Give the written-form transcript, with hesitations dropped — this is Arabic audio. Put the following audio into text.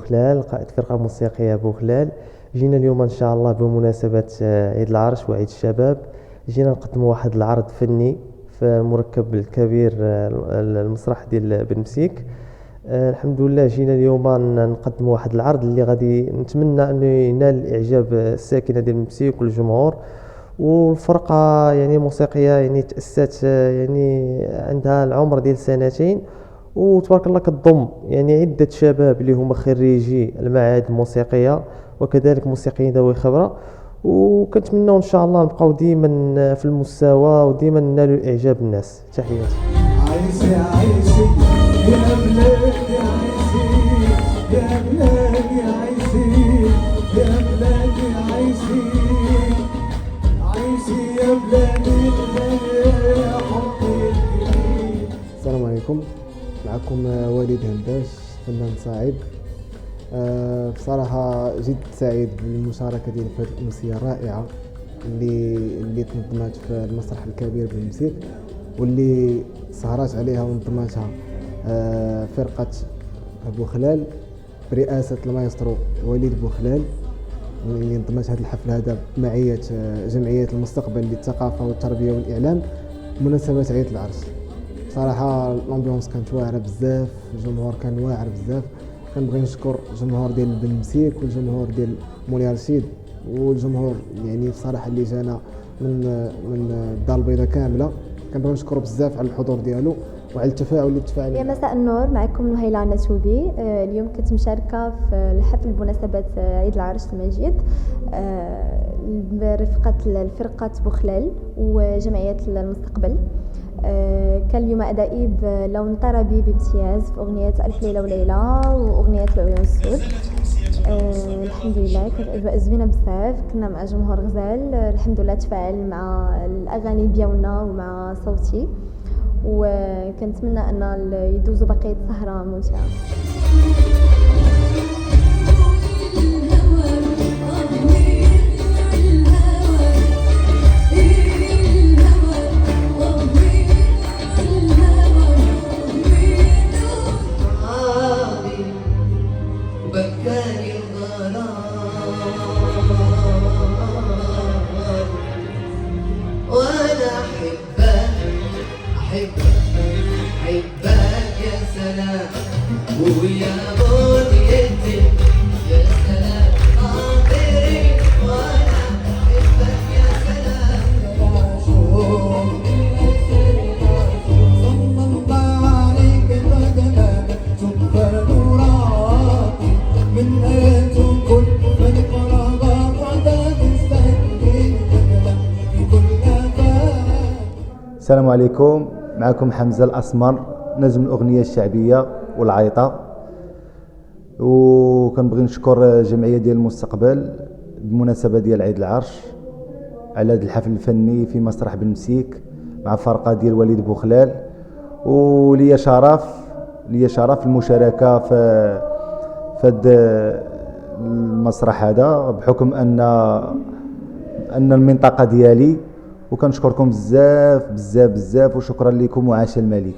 بوخلال، قائد فرقة موسيقية بوخلال. جينا اليوم إن شاء الله بمناسبة عيد العرش وعيد الشباب، جينا نقدم واحد العرض فني في المركب الكبير المسرح ديال بن مسيك. الحمد لله جينا اليوم نقدم واحد العرض اللي غادي نتمنى انه ينال اعجاب الساكنه ديال المسيك والجمهور. والفرقه يعني موسيقيه يعني تاسست يعني عندها العمر ديال سنتين، وتبارك الله كتضم يعني عده شباب اللي هما خريجي المعاهد الموسيقيه وكذلك موسيقيين ذوي خبره. وكنتمنوا ان شاء الله نبقاو ديما في المستوى وديما ننالوا اعجاب الناس. تحياتي. عايشي عايشي يا بلادي، عايشي يا بلادي، عايشي يا بلادي، عايشي عايشي يا بلادي يا حبي. السلام عليكم، معكم وليد هنداش فنان صاعد. بصراحة جد سعيد بالمشاركة ديالي في هذه الأمسية الرائعة اللي تنظمات في المسرح الكبير بالمسيك، واللي سهرات عليها ونظمتها فرقة بوخلال برئاسة المايسترو وليد بوخلال، واللي نظمت هذا الحفل هذا بمعية جمعية المستقبل للثقافة والتربية والإعلام بمناسبة عيد العرش. صراحة الامبيونس كانت واعرة بزاف، الجمهور كان واعر بزاف. كنبغي نشكر الجمهور ديال بن مسيك والجمهور ديال مولاي رشيد والجمهور يعني بصراحة اللي جانا من الدار البيضاء كاملة. كنبغي نشكرو بزاف على الحضور ديالو وعلى التفاعل اللي تفاعل. يا مساء النور، معكم نهيلة نتوبي. اليوم كنت مشاركة في الحفل بمناسبة عيد العرش المجيد برفقة الفرقة بوخلال وجمعية المستقبل. كان اليوم أدائي بلون طربي بامتياز في أغنية ألف ليلة وليلة وأغنية العيون السود. الحمد لله كانت أجواء زوينة بزاف، كنا مع جمهور غزال. الحمد لله تفاعل مع الأغاني ديالنا ومع صوتي، وكنتمنى أن يدوزوا بقية سهرة ممتعة. ويا بنيتي يا سلام خاطري وانا احبك يا سلام. صممت عليك فجأة تبقى نوراتي من أيتم كل من فرغ وعدا مستني في كل فات. السلام عليكم، معكم حمزة الأسمر نجم الأغنية الشعبية والعيطة. وكنبغي نشكر جمعية ديال المستقبل بمناسبة ديال عيد العرش على هذا الحفل الفني في مسرح بن مسيك مع فرقة ديال وليد بوخلال. ولي شرف المشاركة في هذا المسرح هذا بحكم ان المنطقة ديالي. وكنشكركم بزاف بزاف بزاف وشكرا لكم وعاش الملك.